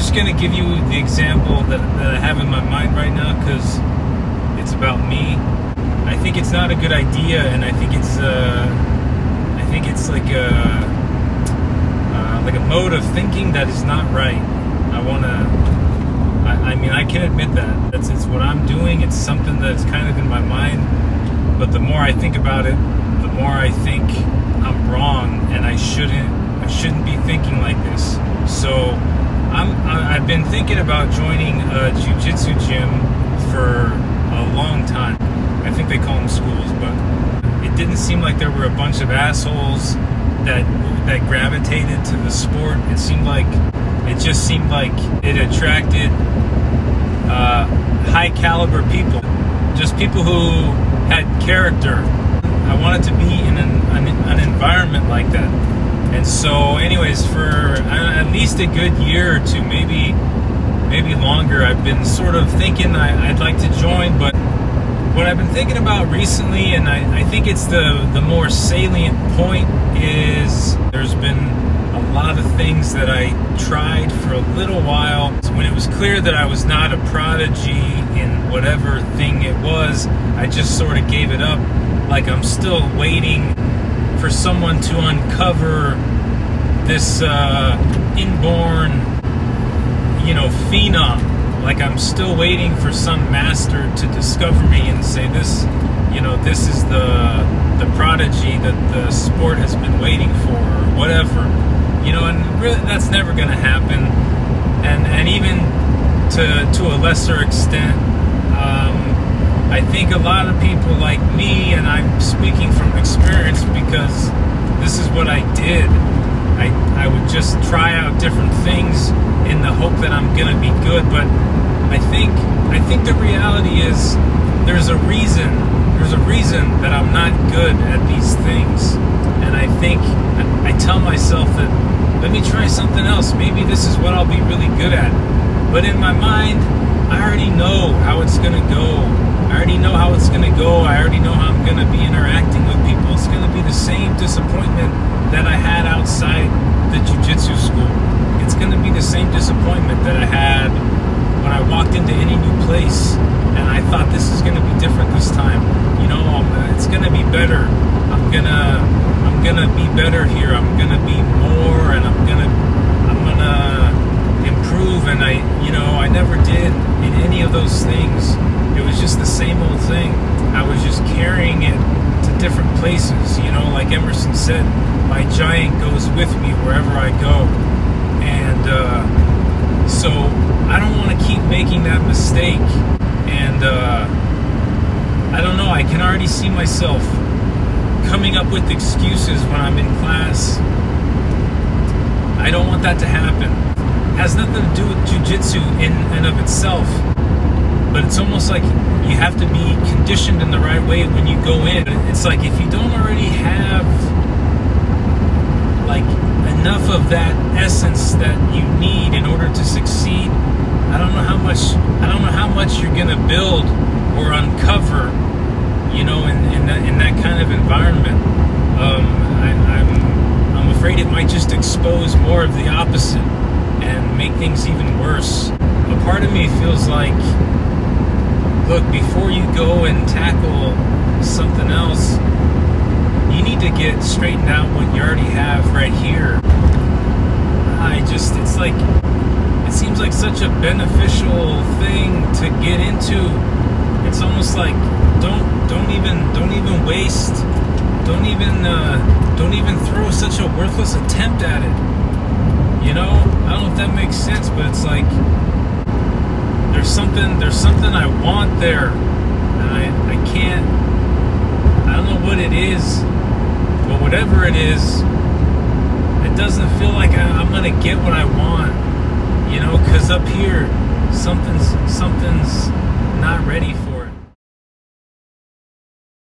just gonna give you the example that I have in my mind right now, because it's about me. I think it's not a good idea, and I think it's like a mode of thinking that is not right. I mean, I can admit that. It's what I'm doing. It's something that's kind of in my mind. But the more I think about it, the more I think I'm wrong, and I shouldn't be thinking like this. So I've been thinking about joining a jiu-jitsu gym for a long time. I think they call them schools, but it didn't seem like there were a bunch of assholes that gravitated to the sport. It just seemed like it attracted high caliber people, just people who had character. I wanted to be in an environment like that. And so anyways, for at least a good year or two, maybe longer, I've been sort of thinking I'd like to join. But what I've been thinking about recently, and I think it's the more salient point, is there's been a lot of things that I tried for a little while. When it was clear that I was not a prodigy in whatever thing it was, I just sort of gave it up. Like I'm still waiting for someone to uncover this inborn, phenom. Like I'm still waiting for some master to discover me and say this, this is the prodigy that the sport has been waiting for, or whatever. And really that's never going to happen. And even to a lesser extent, I think a lot of people like me, and I'm speaking from experience because this is what I did. I would just try out different things in the hope that I'm gonna be good. But I think the reality is there's a reason that I'm not good at these things. And I think I tell myself that let me try something else. Maybe this is what I'll be really good at. But in my mind, I already know how it's gonna go. I already know how it's gonna go. I already know how I'm gonna be interacting with people. It's gonna be the same disappointment that I had outside the jiu-jitsu school. It's gonna be the same disappointment that I had when I walked into any new place and I thought this is gonna be different this time. It's gonna be better. I'm gonna be better here. I'm gonna be more, and I'm gonna improve. And I never did in any of those things. It was just the same old thing. I was just carrying it to different places. Like Emerson said, my giant goes with me wherever I go. And so I don't want to keep making that mistake. And I don't know, I can already see myself coming up with excuses when I'm in class. I don't want that to happen. It has nothing to do with jiu-jitsu in and of itself. But it's almost like you have to be conditioned in the right way when you go in. It's like if you don't already have like enough of that essence that you need in order to succeed, I don't know how much you're gonna build or uncover, in that kind of environment. I'm afraid it might just expose more of the opposite and make things even worse. A part of me feels like, look, before you go and tackle something else, you need to get straightened out what you already have right here. It seems like such a beneficial thing to get into. It's almost like don't even waste, don't even throw such a worthless attempt at it. I don't know if that makes sense, but it's like there's something I want there, and I can't. I don't know what it is, but whatever it is, it doesn't feel like I'm gonna get what I want, because up here something's not ready for